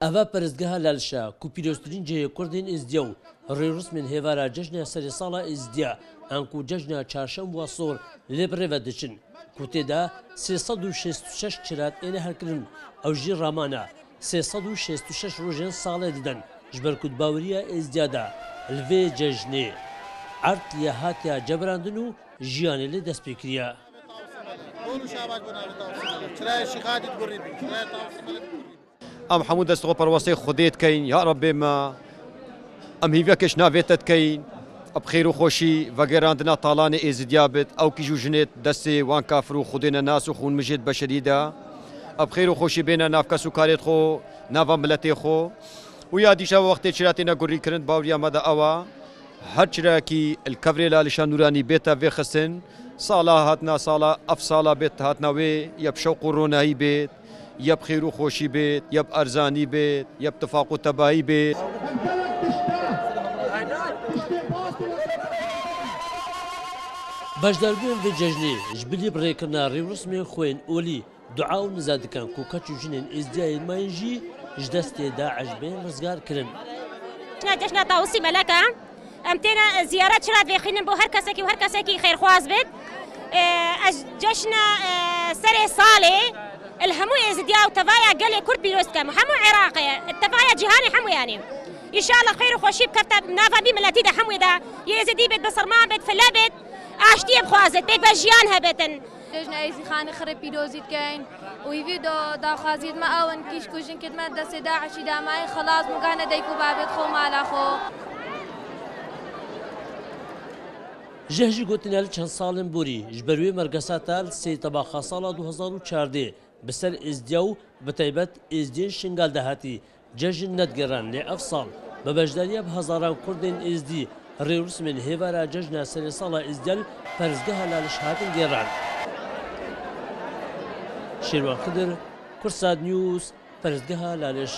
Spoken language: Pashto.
ئەڤە پەرستگەها لالشا کو پیرۆزترین جێیە کوردین ئیزدیا و ڕێڕسمên هێوارە جەژنە سەری ساڵا ئیزدیا ئەنکو جەژنە چارشەمب و سۆر لێ بڕێوە دەچن کو تێدا 366 چرات ئێنە هەرکردن ئەو ژی ڕامانە 366 ڕۆژێن ساڵێ ددەن ji ber kutbaweriya êzdiyada li vê cejnê erd ya hatiya cebrandin û jiyanê lê dest pê kiriye. ام حمود دستغو پرواسه خودت کین یا رب ما ام هیویا کش ناویت کین اب خیر و خوشی و گراندنا طالان ازدیابت او کی جوجنت دست وان کافرو خودنا ناس و خون مجد بشریدا اب خیر و خوشی بین نافکس و کارت خو ناوا ملت خو و یا دیشا وقت چراتینا گوری کرند باوریا مدا اوا هر چراکی الکفر لالشان نورانی بیتا و خسن صالحاتنا صالح افصالا بیت هاتنا و یب شوق رونایی بیت یب خیر و خوشی بیت یب ارزانی بیت یب اتفاق و تباهی بیت بەشداربوون vê cejnê ji bilî birêkirina rêwrûsmên xwên olî du'a û niza dikin ku keç û jinên êzdiyayên me yên jî ji destê Daeş bên rizgar kirin. Cejna Tawusî Meleka em têne ziyaret çirat vêxînin bo her kesekî û her kesekî xêrxwaz bit. Ez cejna serê salê el hemû êzdiya û tevaya gelê Kurd pîroz dikim hemû Iraqê tevaya cîhanê hemû yanî. İnşallah xêr û xweşî bikevte nava bî milletî de hemû de Yêzidî bêt Bisirman bêt file bêt ئاشتیە بخوازێت پێک بە ژیان هەبێتن دژنە ئەیزیخانی خڕێ پیرۆزیت کەین ویڤی داخوازیتمە ئەوەن کیش کوژنکردمە دەستێ داعشی دامای خلاص مگانە دەیک و بابێت خۆ مالاخۆ ژەهژی گوتنیال چەند ساڵن بوری ji ber wê mergesata sê tebaxa sala 2014 bi ser êzdiya û bi taybet êzdiyên şingal de hatî cejin nedgeran lê ev sal bi bejdariya bi hezaran Kurdên êzdî rêwrûsmên hêvara cejna serê sala êzdiyal perezgeha laliş hatin gêran. Şêrwan Xidir, Kursad News, perezgeha laliş